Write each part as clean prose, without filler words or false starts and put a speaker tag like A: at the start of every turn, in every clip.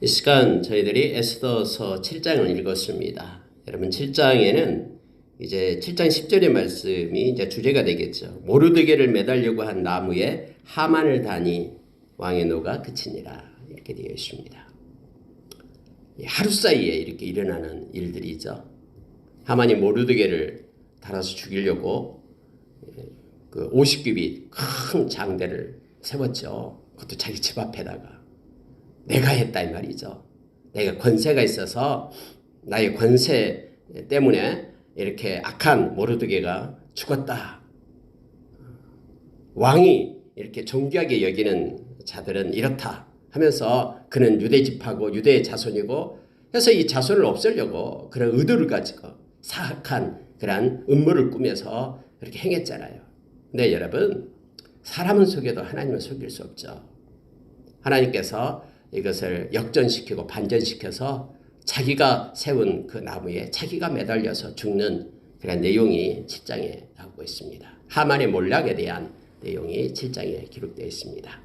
A: 이 시간 저희들이 에스더서 7장을 읽었습니다. 여러분 7장에는 이제 7장 10절의 말씀이 이제 주제가 되겠죠. 모르드게를 매달려고 한 나무에 하만을 다니 왕의 노가 그치니라 이렇게 되어 있습니다. 하루 사이에 이렇게 일어나는 일들이죠. 하만이 모르드게를 달아서 죽이려고 그 50규빗 큰 장대를 세웠죠. 그것도 자기 집 앞에다가. 내가 했다 이 말이죠. 내가 권세가 있어서 나의 권세 때문에 이렇게 악한 모르드게가 죽었다. 왕이 이렇게 존귀하게 여기는 자들은 이렇다 하면서 그는 유대 집하고 유대의 자손이고 해서 이 자손을 없애려고 그런 의도를 가지고 사악한 그런 음모를 꾸며서 그렇게 행했잖아요. 근데 여러분 사람은 속여도 하나님은 속일 수 없죠. 하나님께서 이것을 역전시키고 반전시켜서 자기가 세운 그 나무에 자기가 매달려서 죽는 그런 내용이 7장에 나오고 있습니다. 하만의 몰락에 대한 내용이 7장에 기록되어 있습니다.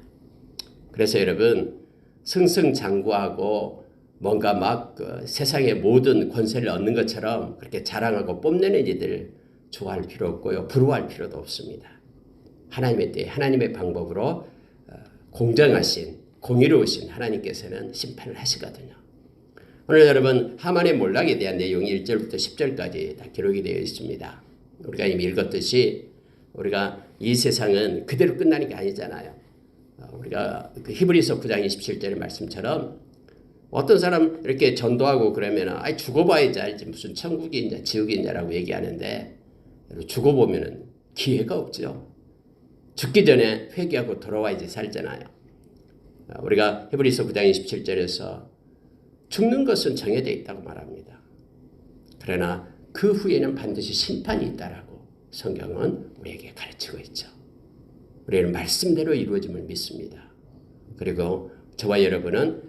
A: 그래서 여러분 승승장구하고 뭔가 막 그 세상의 모든 권세를 얻는 것처럼 그렇게 자랑하고 뽐내는 이들 좋아할 필요 없고요. 부러워할 필요도 없습니다. 하나님의 때 하나님의 방법으로 공정하신 공의로우신 하나님께서는 심판을 하시거든요. 오늘 여러분 하만의 몰락에 대한 내용이 1절부터 10절까지 다 기록이 되어 있습니다. 우리가 이미 읽었듯이 우리가 이 세상은 그대로 끝나는 게 아니잖아요. 우리가 그 히브리서 9장 27절의 말씀처럼 어떤 사람 이렇게 전도하고 그러면 죽어봐야지 알지 무슨 천국이 있냐 지옥이 있냐라고 얘기하는데 죽어보면 기회가 없죠. 죽기 전에 회개하고 돌아와야지 살잖아요. 우리가 히브리서 9장 27절에서 죽는 것은 정해져 있다고 말합니다. 그러나 그 후에는 반드시 심판이 있다라고 성경은 우리에게 가르치고 있죠. 우리는 말씀대로 이루어짐을 믿습니다. 그리고 저와 여러분은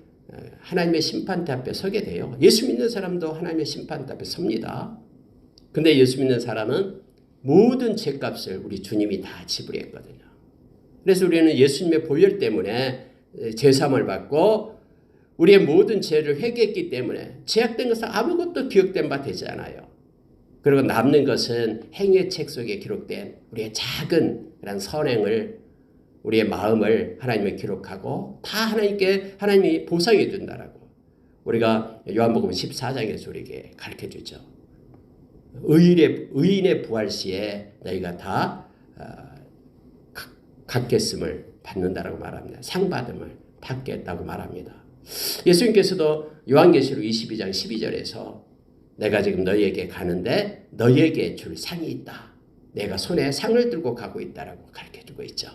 A: 하나님의 심판대 앞에 서게 돼요. 예수 믿는 사람도 하나님의 심판대 앞에 섭니다. 근데 예수 믿는 사람은 모든 죄값을 우리 주님이 다 지불했거든요. 그래서 우리는 예수님의 보혈 때문에 죄사함을 받고 우리의 모든 죄를 회개했기 때문에 죄악된 것은 아무것도 기억된 바 되지 않아요. 그리고 남는 것은 행위의 책 속에 기록된 우리의 작은 그런 선행을 우리의 마음을 하나님을 기록하고 다 하나님께 하나님이 보상해 준다라고 우리가 요한복음 14장에서 우리에게 가르쳐 주죠. 의인의 부활 시에 너희가 다 갖겠음을 받는다라고 말합니다. 상 받음을 받겠다고 말합니다. 예수님께서도 요한계시록 22장 12절에서 내가 지금 너희에게 가는데 너희에게 줄 상이 있다. 내가 손에 상을 들고 가고 있다라고 가르쳐주고 있죠.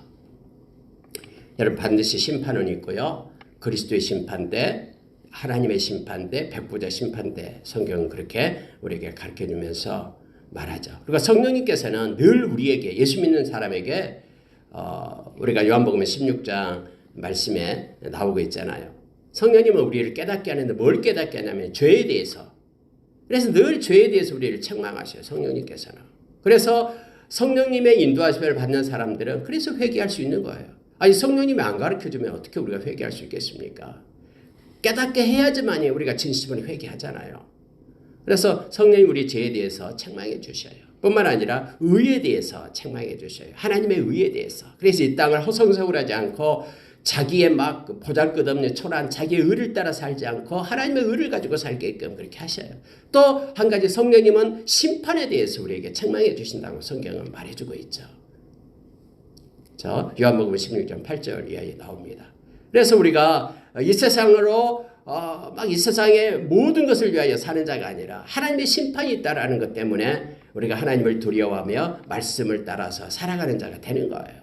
A: 여러분 반드시 심판은 있고요. 그리스도의 심판대, 하나님의 심판대, 백부자 심판대 성경은 그렇게 우리에게 가르쳐주면서 말하죠. 그리고 성령님께서는 늘 우리에게 예수 믿는 사람에게 우리가 요한복음 16장 말씀에 나오고 있잖아요. 성령님은 우리를 깨닫게 하는데 뭘 깨닫게 하냐면 죄에 대해서. 그래서 늘 죄에 대해서 우리를 책망하셔요. 성령님께서는. 그래서 성령님의 인도하심을 받는 사람들은 그래서 회개할 수 있는 거예요. 아니 성령님이 안 가르쳐주면 어떻게 우리가 회개할 수 있겠습니까? 깨닫게 해야지만이 우리가 진심으로 회개하잖아요. 그래서 성령이 우리 죄에 대해서 책망해 주셔요. 뿐만 아니라 의에 대해서 책망해 주셔요. 하나님의 의에 대해서. 그래서 이 땅을 허송세월 하지 않고 자기의 막 보잘것없는 초라한 자기의 의를 따라 살지 않고 하나님의 의를 가지고 살게끔 그렇게 하셔요. 또 한 가지 성령님은 심판에 대해서 우리에게 책망해 주신다고 성경은 말해주고 있죠. 저 요한복음 16장 8절 이하에 나옵니다. 그래서 우리가 이 세상으로 막 이 세상의 모든 것을 위하여 사는 자가 아니라 하나님의 심판이 있다라는 것 때문에 우리가 하나님을 두려워하며 말씀을 따라서 살아가는 자가 되는 거예요.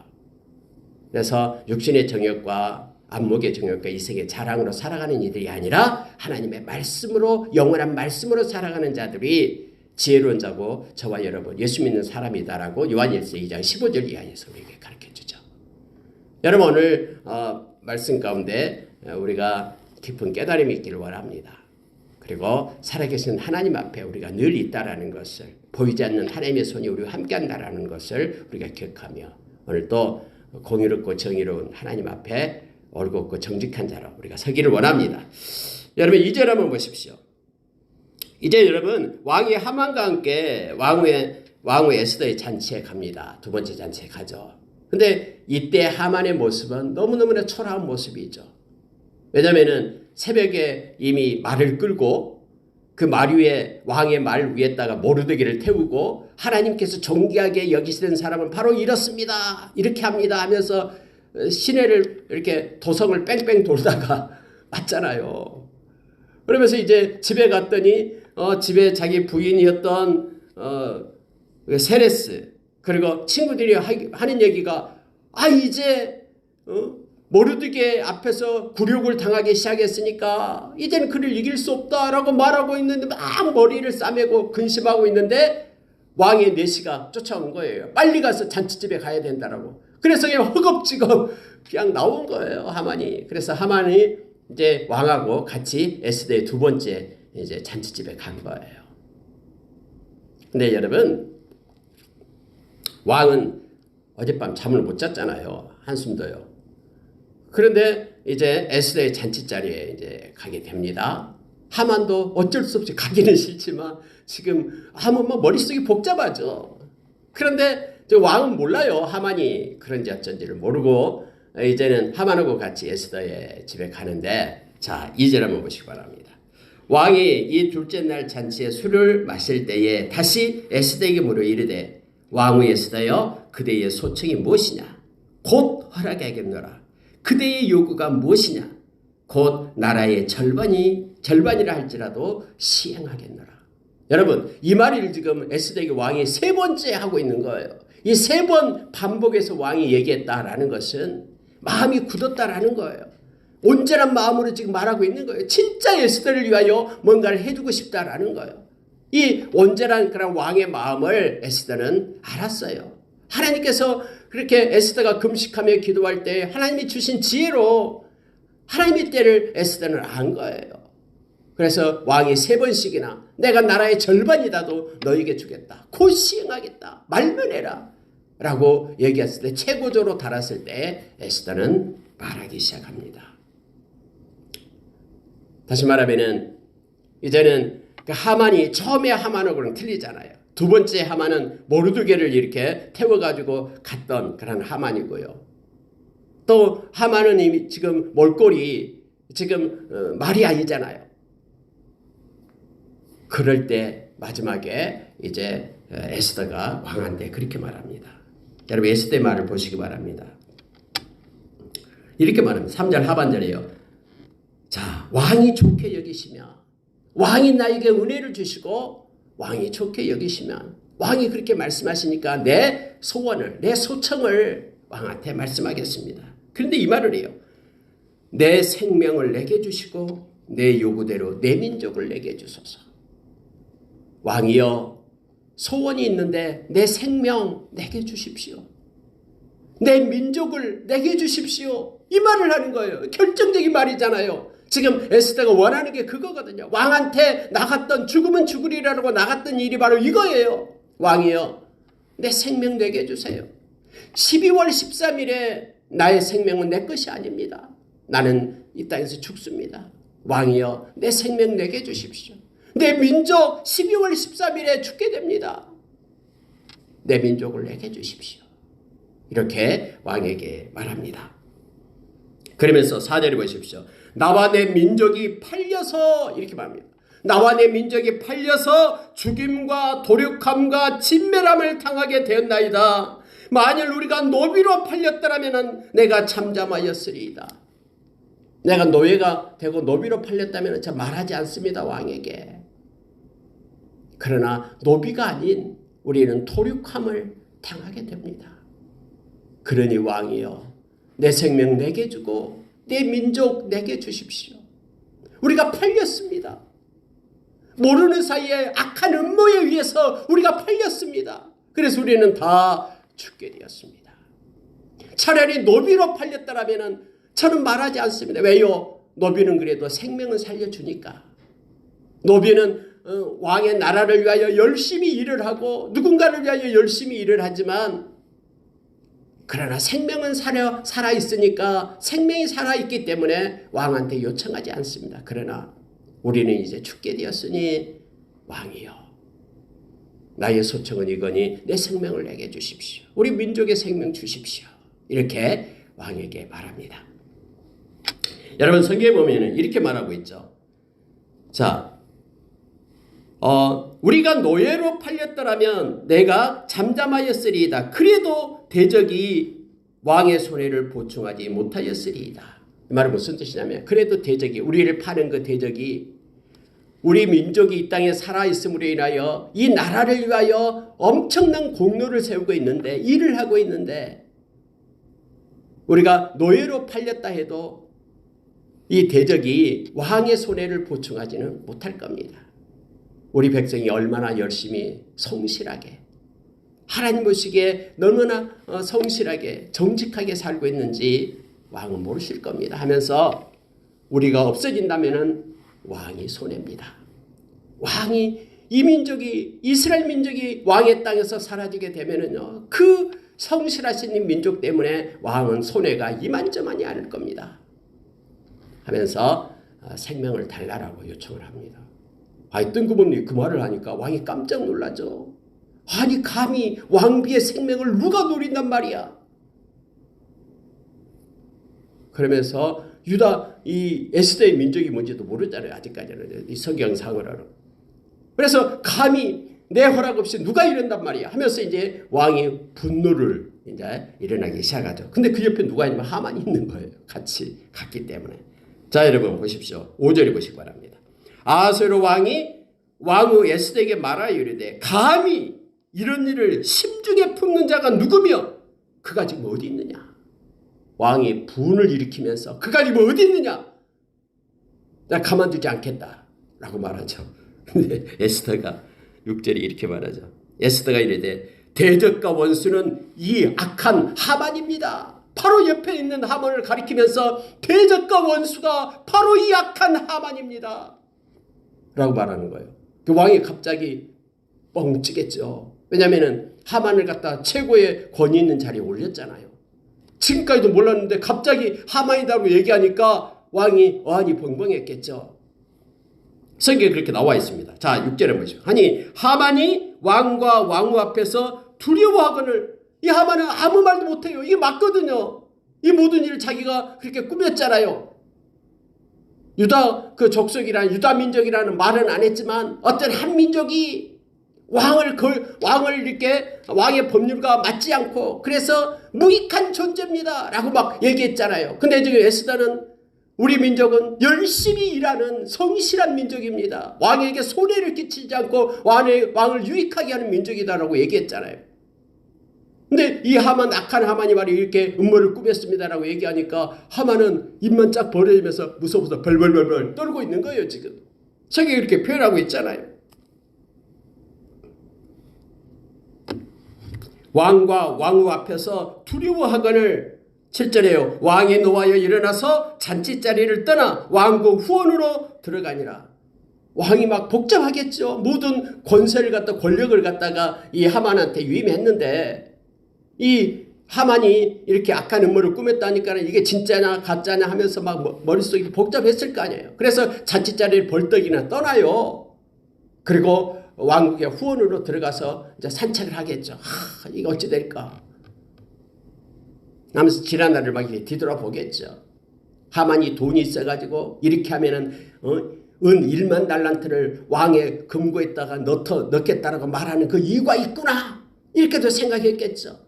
A: 그래서 육신의 정욕과 안목의 정욕과 이생의 자랑으로 살아가는 이들이 아니라 하나님의 말씀으로 영원한 말씀으로 살아가는 자들이 지혜로운 자고 저와 여러분 예수 믿는 사람이다라고 요한일서 2장 15절 이하에서 우리에게 가르쳐주죠. 여러분 오늘 말씀 가운데 우리가 깊은 깨달음이 있기를 원합니다. 그리고 살아계신 하나님 앞에 우리가 늘 있다라는 것을 보이지 않는 하나님의 손이 우리와 함께한다라는 것을 우리가 기억하며 오늘 또 공의롭고 정의로운 하나님 앞에 올곧고 정직한 자로 우리가 서기를 원합니다. 여러분 2절 한번 보십시오. 이제 여러분 왕이 하만과 함께 왕후 에스더의 잔치에 갑니다. 두 번째 잔치에 가죠. 근데 이때 하만의 모습은 너무너무나 초라한 모습이죠. 왜냐하면 새벽에 이미 말을 끌고 그 말 위에 왕의 말 위에다가 모르드게를 태우고 하나님께서 존귀하게 여기시는 사람은 바로 이렇습니다. 이렇게 합니다 하면서 시내를 이렇게 도성을 뺑뺑 돌다가 왔잖아요. 그러면서 이제 집에 갔더니 집에 자기 부인이었던 세레스 그리고 친구들이 하는 얘기가 이제 모르드게 앞에서 굴욕을 당하기 시작했으니까 이제는 그를 이길 수 없다라고 말하고 있는데 막 머리를 싸매고 근심하고 있는데 왕의 내시가 쫓아온 거예요. 빨리 가서 잔치집에 가야 된다라고. 그래서 그냥 허겁지겁 그냥 나온 거예요, 하만이. 그래서 하만이 이제 왕하고 같이 에스더의 두 번째 이제 잔치집에 간 거예요. 근데 여러분, 왕은 어젯밤 잠을 못 잤잖아요. 한숨도요. 그런데 이제 에스더의 잔치 자리에 이제 가게 됩니다. 하만도 어쩔 수 없이 가기는 싫지만 지금 하면 머릿속이 복잡하죠. 그런데 왕은 몰라요. 하만이 그런지 어쩐지를 모르고 이제는 하만하고 같이 에스더의 집에 가는데 자, 2절 한번 보시기 바랍니다. 왕이 이 둘째 날 잔치에 술을 마실 때에 다시 에스더에게 물어 이르되 왕후 에스더여 그대의 소청이 무엇이냐 곧 허락하겠노라. 그대의 요구가 무엇이냐 곧 나라의 절반이라 할지라도 시행하겠노라. 여러분 이 말을 지금 에스더에게 왕이 세 번째 하고 있는 거예요. 이 세 번 반복해서 왕이 얘기했다라는 것은 마음이 굳었다라는 거예요. 온전한 마음으로 지금 말하고 있는 거예요. 진짜 에스더를 위하여 뭔가를 해주고 싶다라는 거예요. 이 온전한 그런 왕의 마음을 에스더는 알았어요. 하나님께서 그렇게 에스더가 금식하며 기도할 때 하나님이 주신 지혜로 하나님의 때를 에스더는 안 거예요. 그래서 왕이 세 번씩이나 내가 나라의 절반이라도 너에게 주겠다. 곧 시행하겠다. 말면 해라. 라고 얘기했을 때 최고조로 달았을 때 에스더는 말하기 시작합니다. 다시 말하면 이제는 그 하만이 처음에 하만하고는 틀리잖아요. 두 번째 하만은 모르드게를 이렇게 태워가지고 갔던 그런 하만이고요. 또 하만은 이미 지금 몰골이 지금 말이 아니잖아요. 그럴 때 마지막에 이제 에스더가 왕한테 그렇게 말합니다. 여러분 에스더의 말을 보시기 바랍니다. 이렇게 말합니다. 3절 하반절이에요. 자, 왕이 좋게 여기시며 왕이 나에게 은혜를 주시고 왕이 좋게 여기시면 왕이 그렇게 말씀하시니까 내 소원을 내 소청을 왕한테 말씀하겠습니다. 그런데 이 말을 해요. 내 생명을 내게 주시고 내 요구대로 내 민족을 내게 주소서. 왕이여 소원이 있는데 내 생명 내게 주십시오. 내 민족을 내게 주십시오. 이 말을 하는 거예요. 결정적인 말이잖아요. 지금 에스더가 원하는 게 그거거든요. 왕한테 나갔던 죽으면 죽으리라고 나갔던 일이 바로 이거예요. 왕이여 내 생명 내게 주세요. 12월 13일에 나의 생명은 내 것이 아닙니다. 나는 이 땅에서 죽습니다. 왕이여 내 생명 내게 주십시오. 내 민족 12월 13일에 죽게 됩니다. 내 민족을 내게 주십시오. 이렇게 왕에게 말합니다. 그러면서 4절에 보십시오. 나와 내 민족이 팔려서 이렇게 말합니다. 나와 내 민족이 팔려서 죽임과 도륙함과 진멸함을 당하게 되었나이다. 만일 우리가 노비로 팔렸더라면 내가 잠잠하였으리이다. 내가 노예가 되고 노비로 팔렸다면 참 말하지 않습니다. 왕에게. 그러나 노비가 아닌 우리는 도륙함을 당하게 됩니다. 그러니 왕이여 내 생명 내게 주고 내 민족 내게 주십시오. 우리가 팔렸습니다. 모르는 사이에 악한 음모에 의해서 우리가 팔렸습니다. 그래서 우리는 다 죽게 되었습니다. 차라리 노비로 팔렸다라면 저는 말하지 않습니다. 왜요? 노비는 그래도 생명은 살려주니까. 노비는 왕의 나라를 위하여 열심히 일을 하고 누군가를 위하여 열심히 일을 하지만 그러나 생명은 살아있으니까 생명이 살아있기 때문에 왕한테 요청하지 않습니다. 그러나 우리는 이제 죽게 되었으니 왕이여 나의 소청은 이거니 내 생명을 내게 주십시오. 우리 민족의 생명 주십시오. 이렇게 왕에게 말합니다. 여러분 성경에 보면 이렇게 말하고 있죠. 자, 우리가 노예로 팔렸더라면 내가 잠잠하였으리이다. 그래도 대적이 왕의 손해를 보충하지 못하였으리이다. 이 말은 무슨 뜻이냐면 그래도 대적이 우리를 파는 그 대적이 우리 민족이 이 땅에 살아있음으로 인하여 이 나라를 위하여 엄청난 공로를 세우고 있는데 일을 하고 있는데 우리가 노예로 팔렸다 해도 이 대적이 왕의 손해를 보충하지는 못할 겁니다. 우리 백성이 얼마나 열심히 성실하게 하나님 보시기에 너무나 성실하게 정직하게 살고 있는지 왕은 모르실 겁니다. 하면서 우리가 없어진다면 왕이 손해입니다. 왕이 이 민족이 이스라엘 민족이 왕의 땅에서 사라지게 되면은요 그 성실하신 민족 때문에 왕은 손해가 이만저만이 아닐 겁니다. 하면서 생명을 달라라고 요청을 합니다. 아니 뜬금없이 그 말을 하니까 왕이 깜짝 놀라죠. 아니 감히 왕비의 생명을 누가 노린단 말이야. 그러면서 유다 이 에스더의 민족이 뭔지도 모르잖아요. 아직까지는 이 성경상으로는. 그래서 감히 내 허락 없이 누가 이런단 말이야 하면서 이제 왕이 분노를 이제 일어나기 시작하죠. 근데 그 옆에 누가 있냐면 하만이 있는 거예요. 같이 갔기 때문에. 자 여러분 보십시오. 5절에 보시기 바랍니다. 아하수에로 왕이 왕후 에스더에게 말하여 이르되 감히 이런 일을 심중에 품는 자가 누구며 그가 지금 어디 있느냐. 왕이 분을 일으키면서 그가 지금 어디 있느냐. 나 가만두지 않겠다라고 말하죠. 근데 에스더가 6절에 이렇게 말하죠. 에스더가 이르되 대적과 원수는 이 악한 하만입니다. 바로 옆에 있는 하만을 가리키면서 대적과 원수가 바로 이 악한 하만입니다. 라고 말하는 거예요. 그 왕이 갑자기 뻥치겠죠. 왜냐하면 하만을 갖다 최고의 권위 있는 자리에 올렸잖아요. 지금까지도 몰랐는데 갑자기 하만이다고 얘기하니까 왕이 어안이 벙벙했겠죠. 성경에 그렇게 나와 있습니다. 자 6절에 보시죠. 아니 하만이 왕과 왕후 앞에서 두려워하거늘 이 하만은 아무 말도 못해요. 이게 맞거든요. 이 모든 일을 자기가 그렇게 꾸몄잖아요. 유다 그 족속이라는 유다 민족이라는 말은 안 했지만 어떤 한 민족이 왕을 이렇게 왕의 법률과 맞지 않고 그래서 무익한 존재입니다 라고 막 얘기했잖아요. 근데 지금 에스더는 우리 민족은 열심히 일하는 성실한 민족입니다. 왕에게 손해를 끼치지 않고 왕을 유익하게 하는 민족이다라고 얘기했잖아요. 근데 이 하만 악한 하만이 말이 이렇게 음모를 꾸몄습니다라고 얘기하니까 하만은 입만 쫙 벌어지면서 무서워서 벌벌벌벌 떨고 있는 거예요. 지금 성경이 이렇게 표현하고 있잖아요. 왕과 왕후 앞에서 두려워하거늘 7절에요. 왕이 노하여 일어나서 잔치자리를 떠나 왕궁 후원으로 들어가니라. 왕이 막 복잡하겠죠. 모든 권세를 갖다 권력을 갖다가 이 하만한테 위임했는데 이 하만이 이렇게 악한 음모를 꾸몄다니까 이게 진짜냐 가짜냐 하면서 막 머릿속이 복잡했을 거 아니에요. 그래서 잔치자리를 벌떡이나 떠나요. 그리고 왕국의 후원으로 들어가서 이제 산책을 하겠죠. 이거 어찌 될까? 하면서 지난 날을 막 이렇게 뒤돌아보겠죠. 하만이 돈이 있어가지고 이렇게 하면은 은 1만 달란트를 왕의 금고에다가 넣겠다라고 말하는 그 이유가 있구나. 이렇게도 생각했겠죠.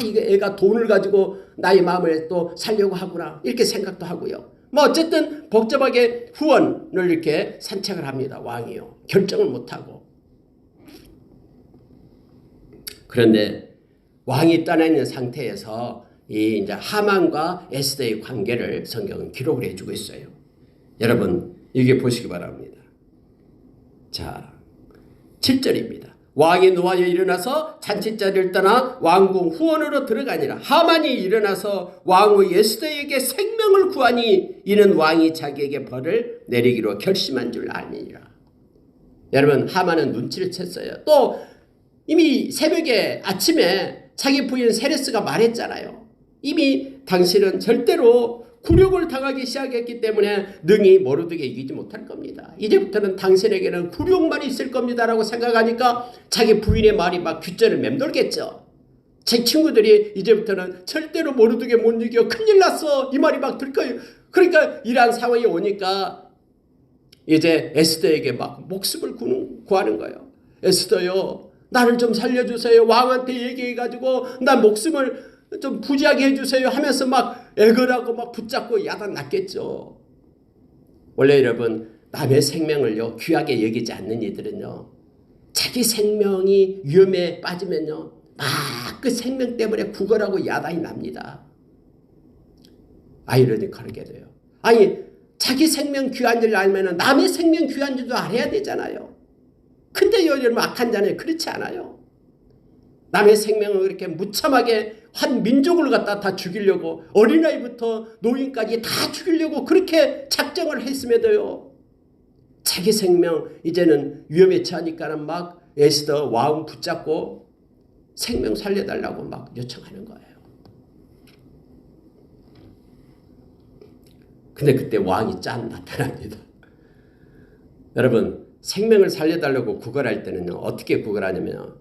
A: 이거 애가 돈을 가지고 나의 마음을 또 살려고 하구나. 이렇게 생각도 하고요. 뭐 어쨌든 복잡하게 후원을 이렇게 산책을 합니다. 왕이요. 결정을 못하고. 그런데 왕이 떠나 있는 상태에서 이 이제 하만과 에스더의 관계를 성경은 기록을 해주고 있어요. 여러분 이게 보시기 바랍니다. 자 7절입니다. 왕이 노하여 일어나서 잔치자리를 떠나 왕궁 후원으로 들어가니라. 하만이 일어나서 왕후 에스더에게 생명을 구하니 이는 왕이 자기에게 벌을 내리기로 결심한 줄 알미니라. 여러분 하만은 눈치를 챘어요. 또 이미 새벽에 아침에 자기 부인 세레스가 말했잖아요. 이미 당신은 절대로 굴욕을 당하기 시작했기 때문에 능히 모르드게 이기지 못할 겁니다. 이제부터는 당신에게는 굴욕만 있을 겁니다라고 생각하니까 자기 부인의 말이 막 귓전을 맴돌겠죠. 제 친구들이 이제부터는 절대로 모르드게 못 이겨, 큰일 났어, 이 말이 막 들 거예요. 그러니까 이러한 상황이 오니까 이제 에스더에게 막 목숨을 구하는 거예요. 에스더요, 나를 좀 살려주세요. 왕한테 얘기해가지고 나 목숨을 좀 부지하게 해주세요 하면서 막 애걸하고 막 붙잡고 야단 났겠죠. 원래 여러분, 남의 생명을요 귀하게 여기지 않는 이들은요, 자기 생명이 위험에 빠지면요 막 그 생명 때문에 구걸하고 야단이 납니다. 아이러니컬하게 돼요. 아니, 자기 생명 귀한 줄 알면 남의 생명 귀한 줄도 알아야 되잖아요. 근데 여러분, 악한 자는 그렇지 않아요. 남의 생명을 그렇게 무참하게 한 민족을 갖다 다 죽이려고, 어린아이부터 노인까지 다 죽이려고 그렇게 작정을 했음에도요, 자기 생명 이제는 위험에 처하니까는 막 에스더 왕 붙잡고 생명 살려달라고 막 요청하는 거예요. 근데 그때 왕이 짠 나타납니다. 여러분, 생명을 살려달라고 구걸할 때는요, 어떻게 구걸하냐면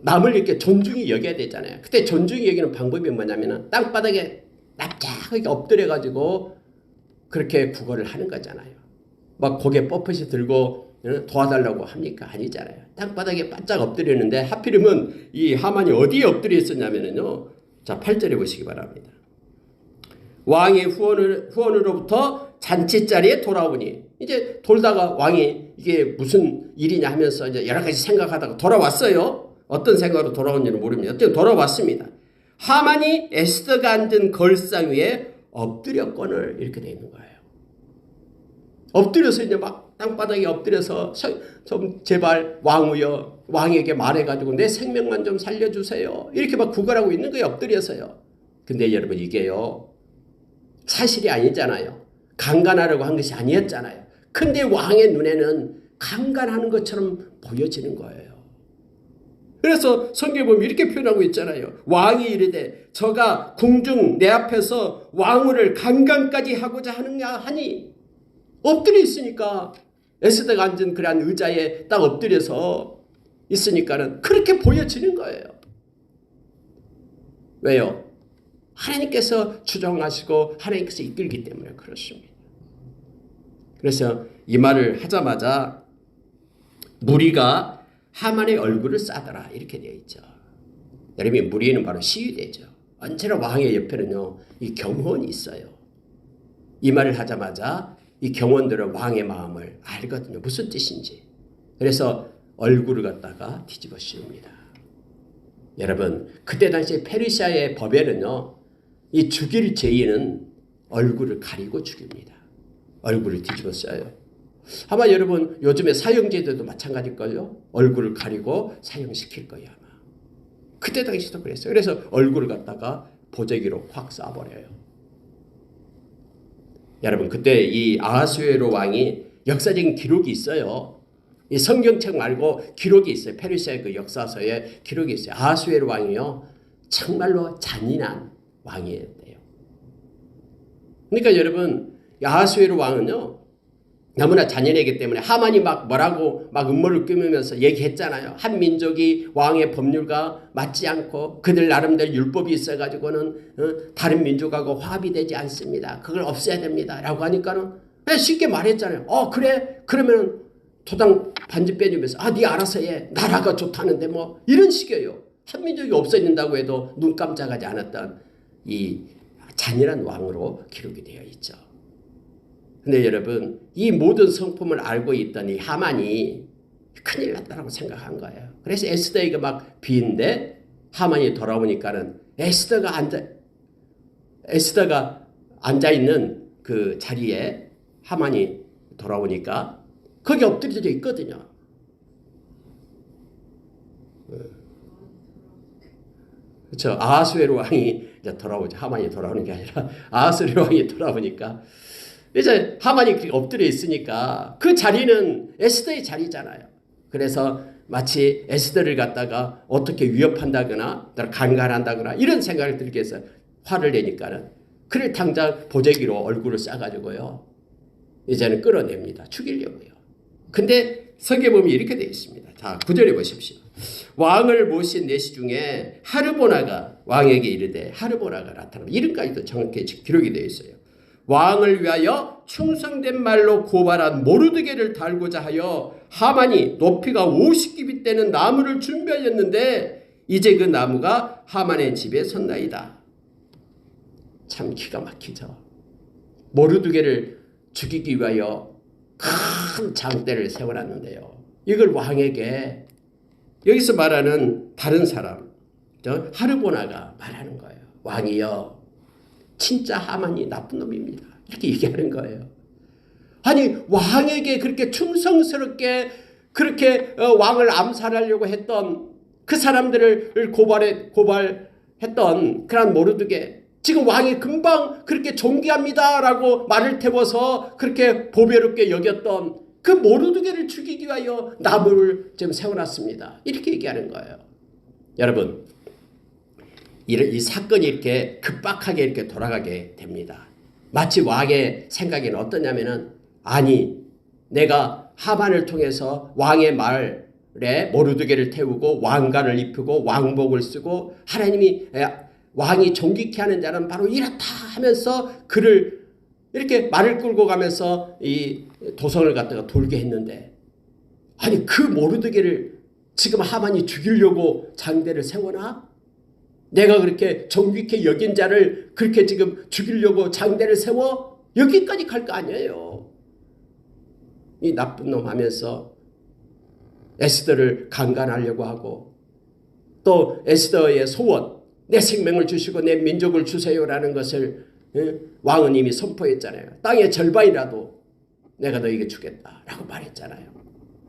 A: 남을 이렇게 존중히 여겨야 되잖아요. 그때 존중히 여기는 방법이 뭐냐면 땅바닥에 납작하게 엎드려가지고 그렇게 구걸을 하는 거잖아요. 막 고개 뻣뻣이 들고 도와달라고 합니까? 아니잖아요. 땅바닥에 바짝 엎드리는데 하필이면 이 하만이 어디에 엎드려 있었냐면요, 자 8절에 보시기 바랍니다. 왕이 후원으로부터 잔치자리에 돌아오니, 이제 돌다가 왕이 이게 무슨 일이냐 하면서 이제 여러 가지 생각하다가 돌아왔어요. 어떤 생각으로 돌아온지는 모릅니다. 어쨌든 돌아왔습니다. 하만이 에스더가 앉은 걸상 위에 엎드렸거늘, 이렇게 되어 있는 거예요. 엎드려서 이제 막 땅바닥에 엎드려서 좀 제발 왕우여, 왕에게 말해가지고 내 생명만 좀 살려주세요, 이렇게 막 구걸하고 있는 거예요. 엎드려서요. 근데 여러분, 이게요 사실이 아니잖아요. 강간하려고 한 것이 아니었잖아요. 근데 왕의 눈에는 강간하는 것처럼 보여지는 거예요. 그래서 성경에 보면 이렇게 표현하고 있잖아요. 왕이 이르되 저가 궁중 내 앞에서 왕후를 강간까지 하고자 하느냐 하니, 엎드려 있으니까 에스더가 앉은 그러한 의자에 딱 엎드려서 있으니까는 그렇게 보여지는 거예요. 왜요? 하나님께서 주정하시고 하나님께서 이끌기 때문에 그렇습니다. 그래서 이 말을 하자마자 무리가 하만의 얼굴을 싸더라, 이렇게 되어 있죠. 여러분, 무리는 바로 시위대죠. 언제나 왕의 옆에는요 이 경호원이 있어요. 이 말을 하자마자 이 경호원들은 왕의 마음을 알거든요, 무슨 뜻인지. 그래서 얼굴을 갖다가 뒤집어 씌웁니다. 여러분, 그때 당시 페르시아의 법에는요 이 죽일 죄인은 얼굴을 가리고 죽입니다. 얼굴을 뒤집어 씌워요. 아마 여러분 요즘에 사형제도도 마찬가지일걸요. 얼굴을 가리고 사형시킬 거예요 아마. 그때 당시도 그랬어요. 그래서 얼굴을 갖다가 보재기로 확 쏴버려요. 여러분, 그때 이 아하수에로 왕이 역사적인 기록이 있어요. 이 성경책 말고 기록이 있어요. 페르시아의 그 역사서에 기록이 있어요. 아하수에로 왕이요 정말로 잔인한 왕이었대요. 그러니까 여러분, 아하수에로 왕은요 너무나 잔인하기 때문에 하만이 막 뭐라고 막 음모를 꾸미면서 얘기했잖아요. 한 민족이 왕의 법률과 맞지 않고 그들 나름대로 율법이 있어가지고는 다른 민족하고 화합이 되지 않습니다. 그걸 없애야 됩니다 라고 하니까는 쉽게 말했잖아요. 그래? 그러면 도당 반지 빼주면서 네 알아서 해, 나라가 좋다는데 뭐, 이런 식이에요. 한 민족이 없어진다고 해도 눈 깜짝하지 않았던 이 잔인한 왕으로 기록이 되어 있죠. 근데 여러분, 이 모든 성품을 알고 있던 이 하만이 큰일 났다라고 생각한 거예요. 그래서 에스더에게 막 비인데 하만이 돌아오니까는 에스더가 앉아있는 그 자리에 하만이 돌아오니까 거기 엎드려져 있거든요. 그렇죠. 아하수에로 왕이 이제 돌아오죠. 하만이 돌아오는 게 아니라 아하수에로 왕이 돌아오니까 이제 하만이 엎드려 있으니까 그 자리는 에스더의 자리잖아요. 그래서 마치 에스더를 갖다가 어떻게 위협한다거나 간간한다거나 이런 생각을 들게 해서 화를 내니까는 그를 당장 보재기로 얼굴을 싸가지고요. 이제는 끌어냅니다. 죽이려고요. 근데 성경에 보면 이렇게 되어 있습니다. 자, 9절에 보십시오. 왕을 모신 내시 중에 하르보나가 왕에게 이르되 하르보나가 나타나면 이름까지도 정확히 기록이 되어 있어요. 왕을 위하여 충성된 말로 고발한 모르드게를 달고자 하여 하만이 높이가 50규빗 되는 나무를 준비하였는데 이제 그 나무가 하만의 집에 섰나이다. 참 기가 막히죠. 모르드게를 죽이기 위하여 큰 장대를 세워놨는데요. 이걸 왕에게 여기서 말하는 다른 사람 하르보나가 말하는 거예요. 왕이여 진짜 하만이 나쁜 놈입니다. 이렇게 얘기하는 거예요. 아니 왕에게 그렇게 충성스럽게 그렇게 왕을 암살하려고 했던 그 사람들을 고발했던 그런 모르드게 지금 왕이 금방 그렇게 존귀합니다라고 말을 태워서 그렇게 보배롭게 여겼던 그 모르드게를 죽이기 위하여 나무를 지금 세워놨습니다. 이렇게 얘기하는 거예요. 여러분 이 사건이 이렇게 급박하게 이렇게 돌아가게 됩니다. 마치 왕의 생각에는 어떠냐면은 아니 내가 하만을 통해서 왕의 말에 모르드게를 태우고 왕관을 입히고 왕복을 쓰고 하나님이 왕이 존귀케 하는 자는 바로 이렇다 하면서 그를 이렇게 말을 끌고 가면서 이 도성을 갖다가 돌게 했는데 아니 그 모르드게를 지금 하만이 죽이려고 장대를 세워놔? 내가 그렇게 존귀케 여긴 자를 그렇게 지금 죽이려고 장대를 세워? 여기까지 갈 거 아니에요. 이 나쁜 놈 하면서 에스더를 강간하려고 하고 또 에스더의 소원 내 생명을 주시고 내 민족을 주세요라는 것을 왕은 이미 선포했잖아요. 땅의 절반이라도 내가 너에게 주겠다라고 말했잖아요.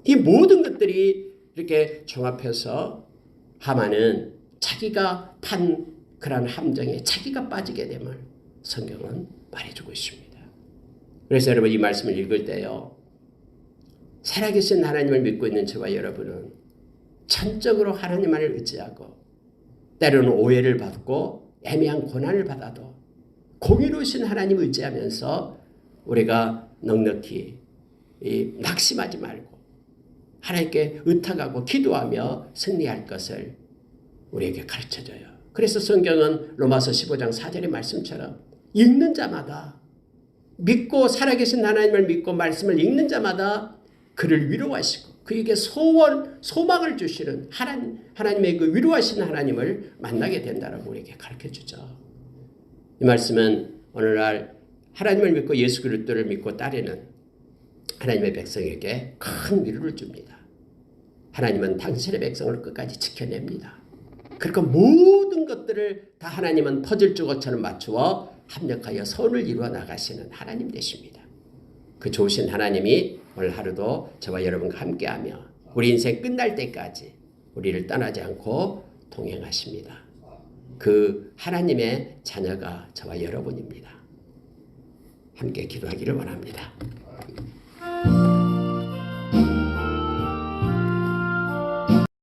A: 이 모든 것들이 이렇게 종합해서 하만은 자기가 판 그런 함정에 자기가 빠지게 됨을 성경은 말해주고 있습니다. 그래서 여러분 이 말씀을 읽을 때요. 살아계신 하나님을 믿고 있는 저와 여러분은 전적으로 하나님만을 의지하고 때로는 오해를 받고 애매한 고난을 받아도 공의로우신 하나님을 의지하면서 우리가 넉넉히 낙심하지 말고 하나님께 의탁하고 기도하며 승리할 것을 우리에게 가르쳐줘요. 그래서 성경은 로마서 15장 4절의 말씀처럼 읽는 자마다 믿고 살아계신 하나님을 믿고 말씀을 읽는 자마다 그를 위로하시고 그에게 소망을 주시는 하나님의 그 위로하시는 하나님을 만나게 된다라고 우리에게 가르쳐주죠. 이 말씀은 오늘날 하나님을 믿고 예수 그리스도를 믿고 따르는 하나님의 백성에게 큰 위로를 줍니다. 하나님은 당신의 백성을 끝까지 지켜냅니다. 그러니까 모든 것들을 다 하나님은 퍼즐주걱처럼 맞추어 합력하여 선을 이루어 나가시는 하나님 되십니다. 그 좋으신 하나님이 오늘 하루도 저와 여러분과 함께하며 우리 인생 끝날 때까지 우리를 떠나지 않고 동행하십니다. 그 하나님의 자녀가 저와 여러분입니다. 함께 기도하기를 원합니다.